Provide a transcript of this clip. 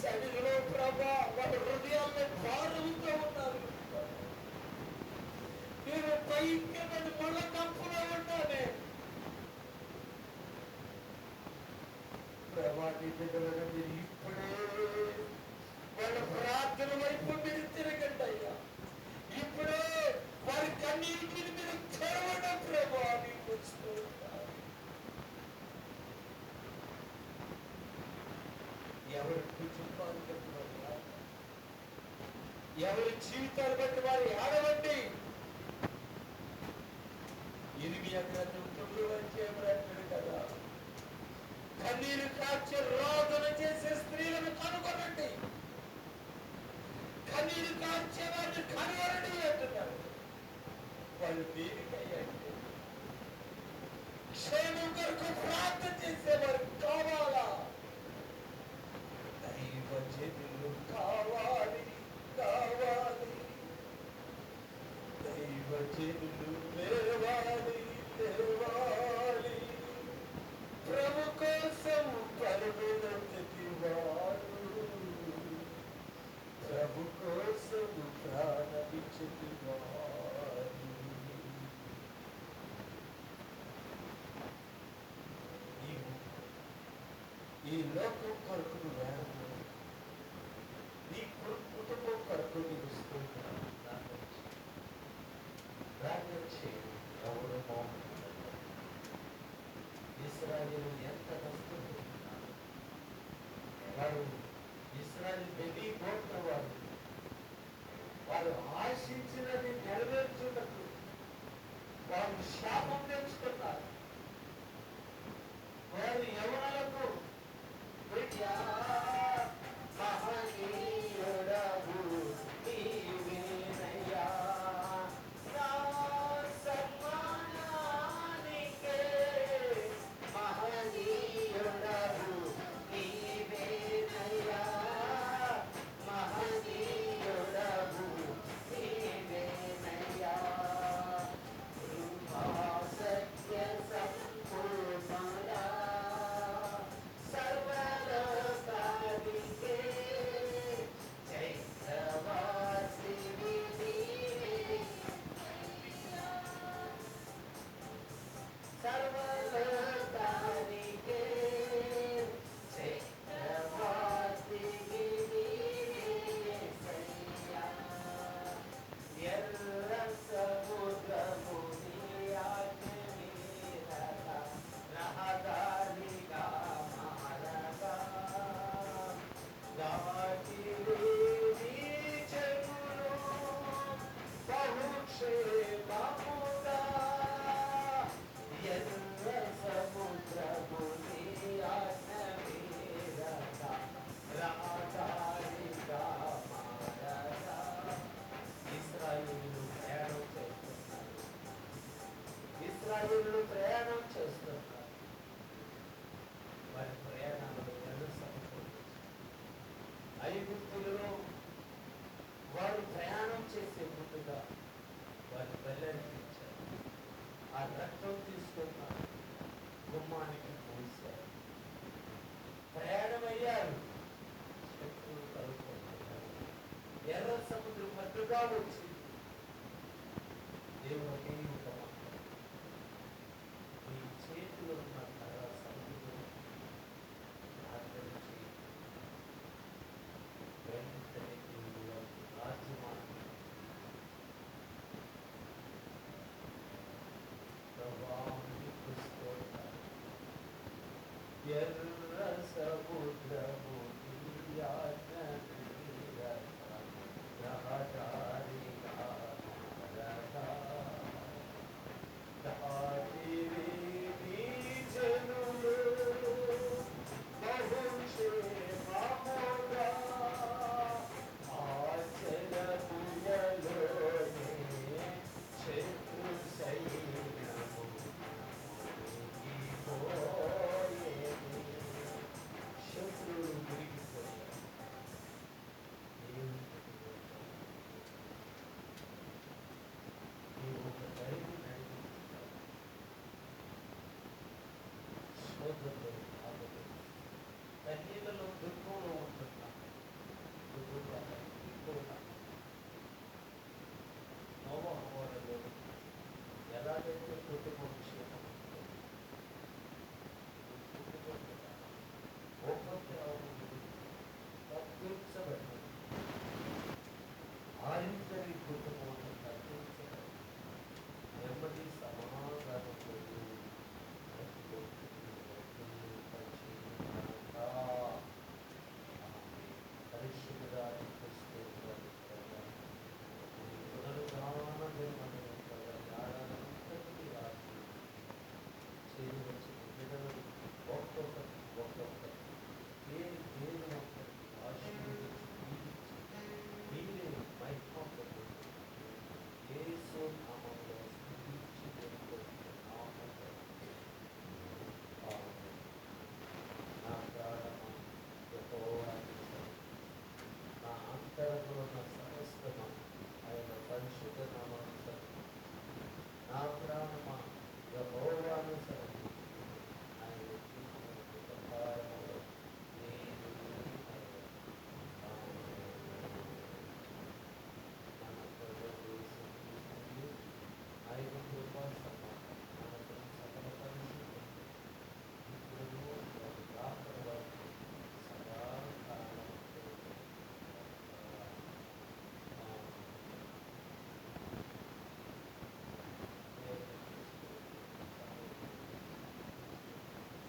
శరీరంలో ప్రభా వాళ్ళ హృదయాల్లో భారముతో ఉన్నారు. నేను భయంకరమైన ముళ్ళ కంపులో ఉన్నానే ప్రభా. నీ బిడ్డలను మీరు ఇప్పుడే వాళ్ళ ప్రార్థన వైపు మీరు తిరగండి అయ్యా. ఇప్పుడే వారి కన్నీటిని మీరు తెరవడం ప్రభా. మీకు ఎవరి కుటుంబాలు బట్టి వారు, ఎవరి జీవితాలు బట్టి వారు ఆడవండి. ఇరిమియా గ్రంథం 9వ అధ్యాయంలో అంటాడు కదా, కన్నీరు కాచి రోదన చేసే స్త్రీలను కనుగొనండి, కన్నీరు కాచే వారిని కనుగొనండి అంటున్నారు. వాళ్ళు దేనికయ్యండి? క్షేమం కొరకు ప్రార్థన చేసేవారు కావాలా? దైవ జనులు కావాలి, కావాలి. దైవ జనులు లేవాలి, లేవాలి. ప్రభు కోసం పరమేదటి వారు, ప్రభు కోసం ప్రాణమిచ్చటి వారు. ఈ లోకం కొరకు వేరు, నీ కుటుంబం కొరకు నీకు స్తోత్రం. ప్రార్థన చేయి. ఎవరు బాగుంటున్నారు? ఇశ్రాయేలు ఎంత కష్టపడుతున్నారు. వారు ఇశ్రాయేలు బెబీ గోత్ర వారు ఆశించినది నెరవేర్చుటకు వారు శాపం తెచ్చుకున్నారు. వారు యవనులకు ఇశ్రాయేలు ప్రయాణం చేస్తున్నారు. వారి ప్రయాణంలో ఎర్ర సముద్రం, ఐగుప్తులలో వారు ప్రయాణం చేసే ముందుగా వారి బల్లెనిపించారు. ఆ రక్తం తీసుకున్న గుమ్మానికి పోసారు. ప్రయాణమయ్యారు. శత్రువులు కలుపుకుంటున్నారు. ఎర్ర సముద్రం మధ్యగా వచ్చి